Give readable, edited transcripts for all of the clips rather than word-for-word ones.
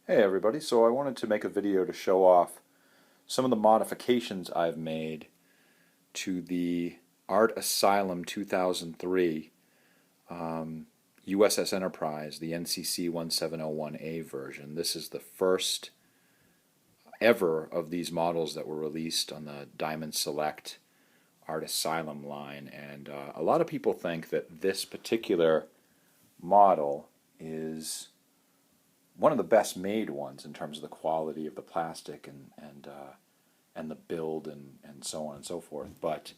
Hey everybody, so I wanted to make a video to show off some of the modifications I've made to the Art Asylum 2003 USS Enterprise, the NCC 1701A version. This is the first ever of these models that were released on the Diamond Select Art Asylum line, and a lot of people think that this particular model is one of the best made ones in terms of the quality of the plastic and the build and so on and so forth. But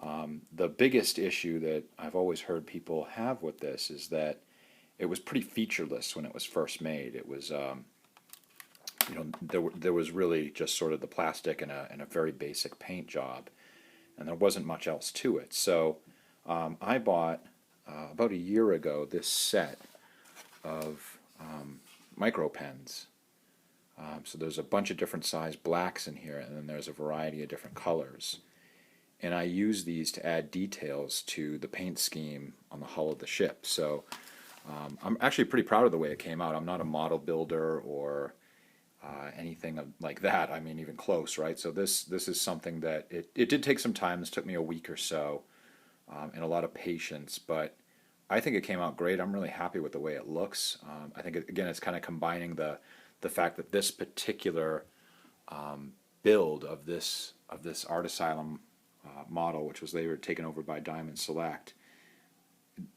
the biggest issue that I've always heard people have with this is that it was pretty featureless when it was first made. It was there was really just sort of the plastic and a very basic paint job, and there wasn't much else to it. So I bought about a year ago this set of micro pens. So there's a bunch of different size blacks in here, and then there's a variety of different colors. And I use these to add details to the paint scheme on the hull of the ship. So I'm actually pretty proud of the way it came out. I'm not a model builder or anything like that. I mean, even close, right? So this is something that it did take some time. This took me a week or so and a lot of patience, but I think it came out great. I'm really happy with the way it looks. I think again, it's kind of combining the fact that this particular build of this Art Asylum model, which was later taken over by Diamond Select,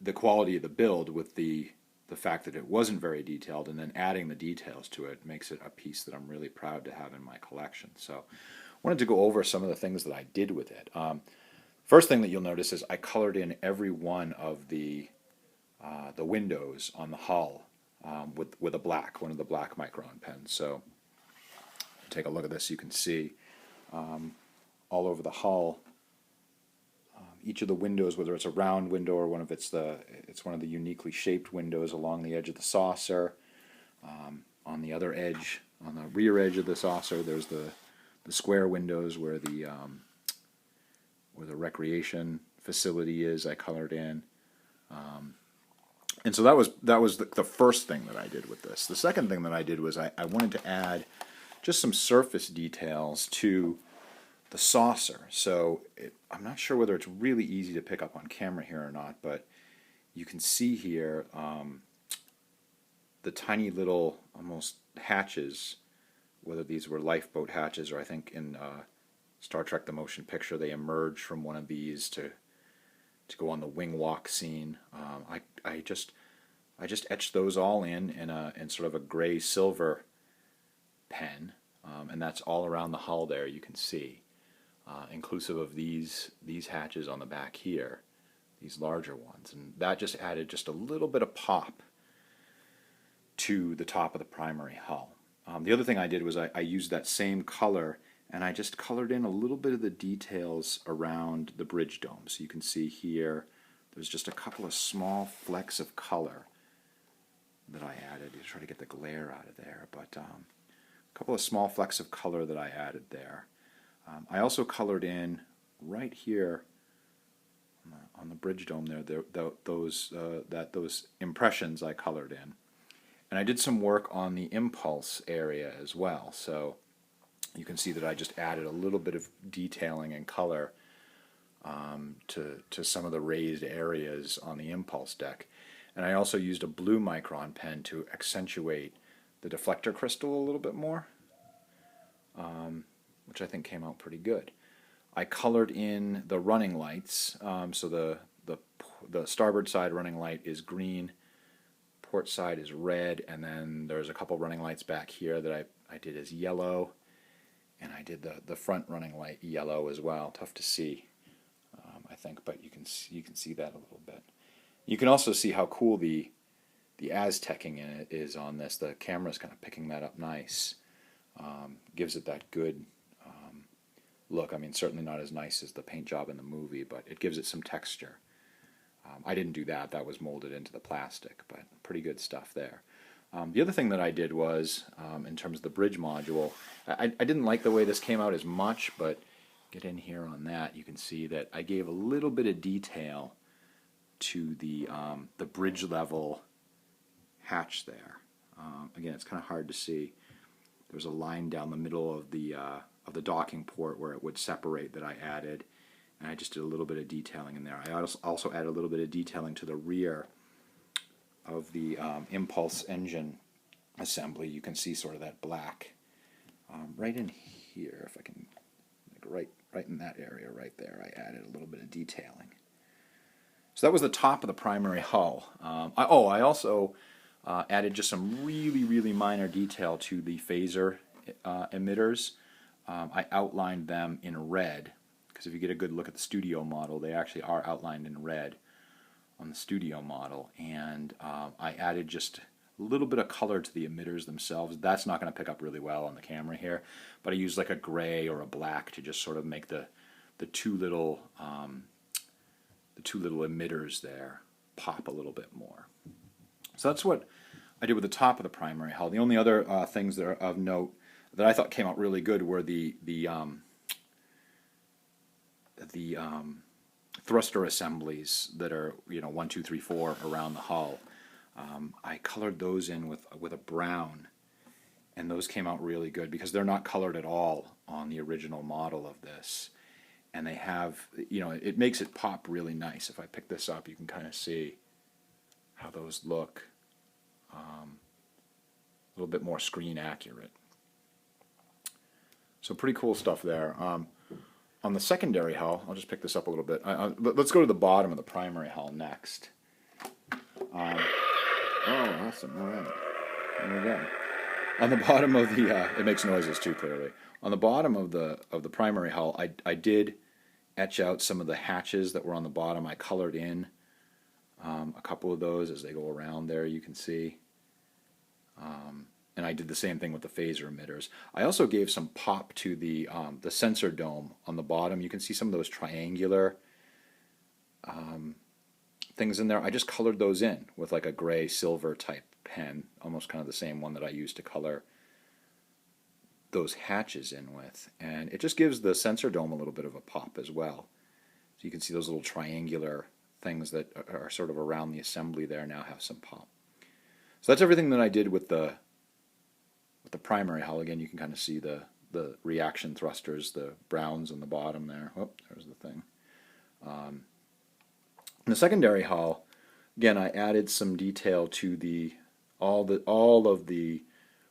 the quality of the build with the fact that it wasn't very detailed, and then adding the details to it makes it a piece that I'm really proud to have in my collection. So, I wanted to go over some of the things that I did with it. First thing that you'll notice is I colored in every one of the windows on the hull with a black, one of the black Micron pens. So take a look at this. You can see all over the hull, each of the windows, whether it's a round window or it's one of the uniquely shaped windows along the edge of the saucer. On the other edge, on the rear edge of the saucer, there's the square windows where the recreation facility is. I colored in. And so that was the first thing that I did with this. The second thing that I did was I wanted to add just some surface details to the saucer. So I'm not sure whether it's really easy to pick up on camera here or not, but you can see here the tiny little almost hatches, whether these were lifeboat hatches or I think in Star Trek The Motion Picture they emerge from one of these to go on the wing walk scene. I just etched those all in sort of a gray silver pen, and that's all around the hull there. You can see, inclusive of these hatches on the back here, these larger ones, and that just added just a little bit of pop to the top of the primary hull. The other thing I did was I used that same color, and I just colored in a little bit of the details around the bridge dome. So you can see here, there's just a couple of small flecks of color that I added to try to get the glare out of there. But a couple of small flecks of color that I added there. I also colored in right here on the bridge dome there, those impressions I colored in. And I did some work on the impulse area as well. So you can see that I just added a little bit of detailing and color to some of the raised areas on the impulse deck. And I also used a blue Micron pen to accentuate the deflector crystal a little bit more, which I think came out pretty good. I colored in the running lights, so the starboard side running light is green, port side is red, and then there's a couple running lights back here that I did as yellow. And I did the front running light yellow as well. Tough to see, I think, but you can see that a little bit. You can also see how cool the Aztecing in it is on this. The camera's kind of picking that up nice. Gives it that good look. I mean, certainly not as nice as the paint job in the movie, but it gives it some texture. I didn't do that. That was molded into the plastic, but pretty good stuff there. The other thing that I did was, in terms of the bridge module, I didn't like the way this came out as much, but get in here on that, you can see that I gave a little bit of detail to the bridge level hatch there. Again, it's kind of hard to see. There's a line down the middle of the docking port where it would separate that I added, and I just did a little bit of detailing in there. I also added a little bit of detailing to the rear of the impulse engine assembly. You can see sort of that black right in here. If I can, like right in that area right there, I added a little bit of detailing. So that was the top of the primary hull. I also added just some really minor detail to the phaser emitters. I outlined them in red, because if you get a good look at the studio model, they actually are outlined in red on the studio model. And I added just a little bit of color to the emitters themselves. That's not going to pick up really well on the camera here, but I used like a gray or a black to just sort of make the two little emitters there pop a little bit more. So that's what I did with the top of the primary hull. The only other things that are of note that I thought came out really good were the thruster assemblies that are 1, 2, 3, 4 around the hull. I colored those in with a brown, and those came out really good because they're not colored at all on the original model of this. And they have, it makes it pop really nice. If I pick this up, you can kind of see how those look. A little bit more screen accurate. So pretty cool stuff there. On the secondary hull, I'll just pick this up a little bit. Let's go to the bottom of the primary hull next. Oh, awesome. All right. There we go. On the bottom of the, it makes noises too, clearly. On the bottom of the primary hull, I did etch out some of the hatches that were on the bottom. I colored in a couple of those as they go around there, you can see. And I did the same thing with the phaser emitters. I also gave some pop to the sensor dome on the bottom. You can see some of those triangular things in there. I just colored those in with like a gray silver type pen, almost kind of the same one that I used to color those hatches in with. And it just gives the sensor dome a little bit of a pop as well. So you can see those little triangular things that are sort of around the assembly there now have some pop. So that's everything that I did with the primary hull. Again, you can kind of see the reaction thrusters, the browns on the bottom there. Oh, there's the thing. In the secondary hull, again, I added some detail to all of the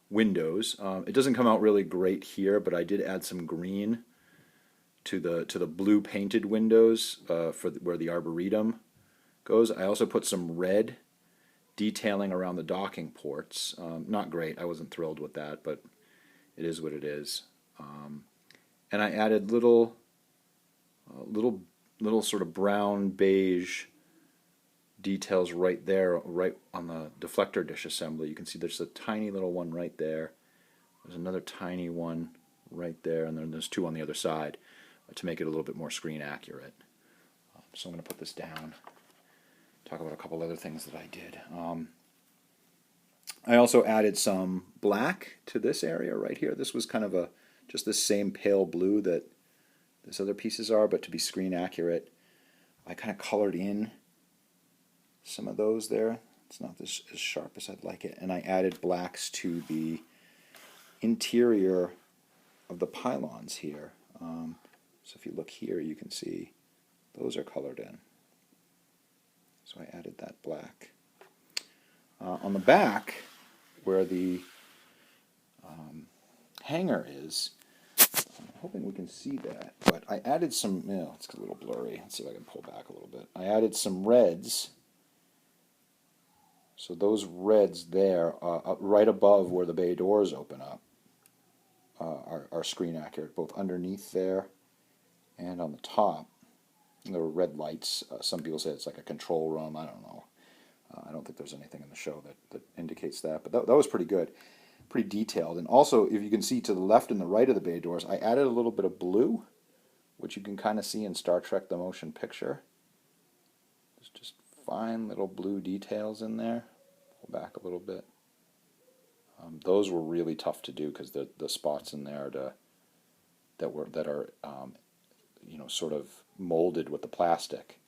windows. It doesn't come out really great here, but I did add some green to the blue painted windows where the arboretum goes. I also put some red detailing around the docking ports. Not great. I wasn't thrilled with that, but it is what it is. And I added little sort of brown beige details right there, right on the deflector dish assembly. You can see there's a tiny little one right there. There's another tiny one right there, and then there's two on the other side to make it a little bit more screen accurate. So I'm going to put this down. Talk about a couple other things that I did. I also added some black to this area right here. This was kind of just the same pale blue that these other pieces are, but to be screen accurate, I kind of colored in some of those there. It's not as sharp as I'd like it. And I added blacks to the interior of the pylons here. So if you look here, you can see those are colored in. So I added that black. On the back, where the hanger is, I'm hoping we can see that, but I added some, it's a little blurry. Let's see if I can pull back a little bit. I added some reds. So those reds there, right above where the bay doors open up, are screen accurate, both underneath there and on the top. There were red lights. Some people say it's like a control room. I don't know. I don't think there's anything in the show that indicates that. But that was pretty good, pretty detailed. And also, if you can see to the left and the right of the bay doors, I added a little bit of blue, which you can kind of see in Star Trek The Motion Picture. There's just fine little blue details in there. Pull back a little bit. Those were really tough to do because the spots in there that are sort of molded with the plastic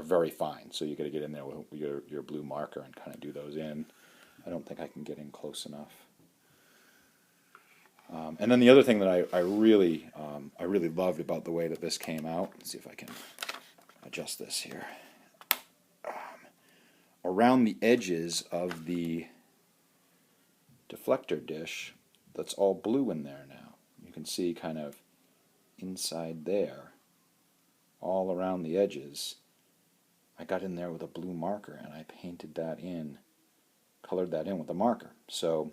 are very fine. So you got to get in there with your blue marker and kind of do those in. I don't think I can get in close enough. And then the other thing that I really loved about the way that this came out, let's see if I can adjust this here. Around the edges of the deflector dish, that's all blue in there now. You can see kind of inside there, all around the edges, I got in there with a blue marker and I painted that in, colored that in with a marker. So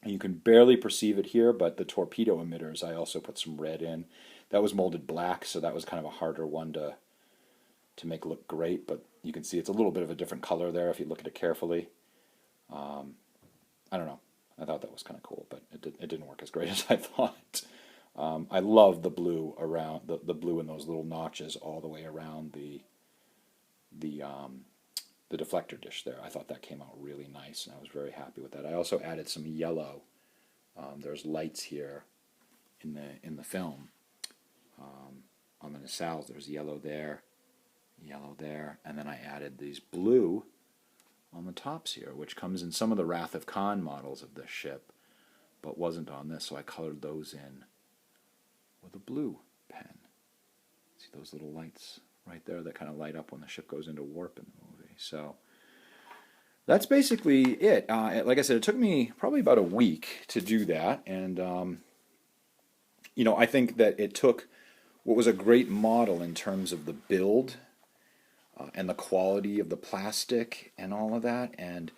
you can barely perceive it here, but the torpedo emitters, I also put some red in. That was molded black, so that was kind of a harder one to make look great, but you can see it's a little bit of a different color there if you look at it carefully. I don't know. I thought that was kind of cool, but it didn't work as great as I thought. I love the blue around the blue in those little notches all the way around the deflector dish there. I thought that came out really nice, and I was very happy with that. I also added some yellow. There's lights here in the film. On the nacelles, there's yellow there, and then I added these blue on the tops here, which comes in some of the Wrath of Khan models of this ship, but wasn't on this, so I colored those in with a blue pen. See those little lights right there that kind of light up when the ship goes into warp in the movie. So that's basically it. Like I said, it took me probably about a week to do that, and I think that it took what was a great model in terms of the build and the quality of the plastic and all of that, and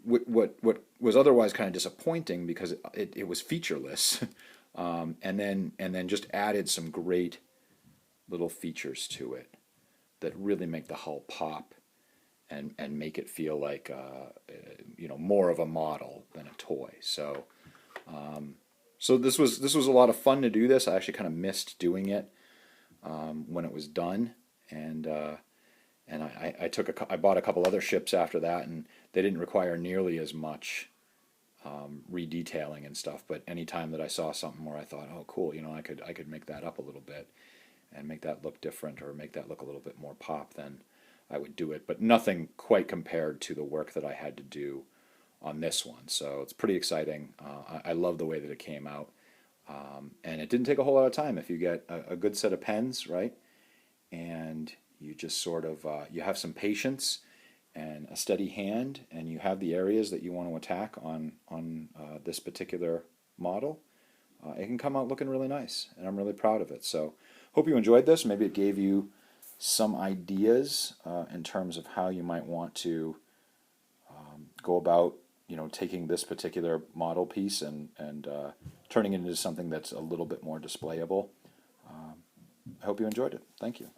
what was otherwise kind of disappointing because it was featureless, and then just added some great little features to it that really make the hull pop and make it feel like more of a model than a toy. So so this was a lot of fun to do this. I actually kind of missed doing it when it was done, and I bought a couple other ships after that, and they didn't require nearly as much redetailing and stuff. But any time that I saw something where I thought, oh, cool, I could make that up a little bit and make that look different or make that look a little bit more pop, then I would do it. But nothing quite compared to the work that I had to do on this one. So it's pretty exciting. I love the way that it came out, and it didn't take a whole lot of time. If you get a good set of pens, right, and you just sort of you have some patience and a steady hand, and you have the areas that you want to attack on this particular model, it can come out looking really nice, and I'm really proud of it. So hope you enjoyed this. Maybe it gave you some ideas in terms of how you might want to go about taking this particular model piece and turning it into something that's a little bit more displayable. I hope you enjoyed it. Thank you.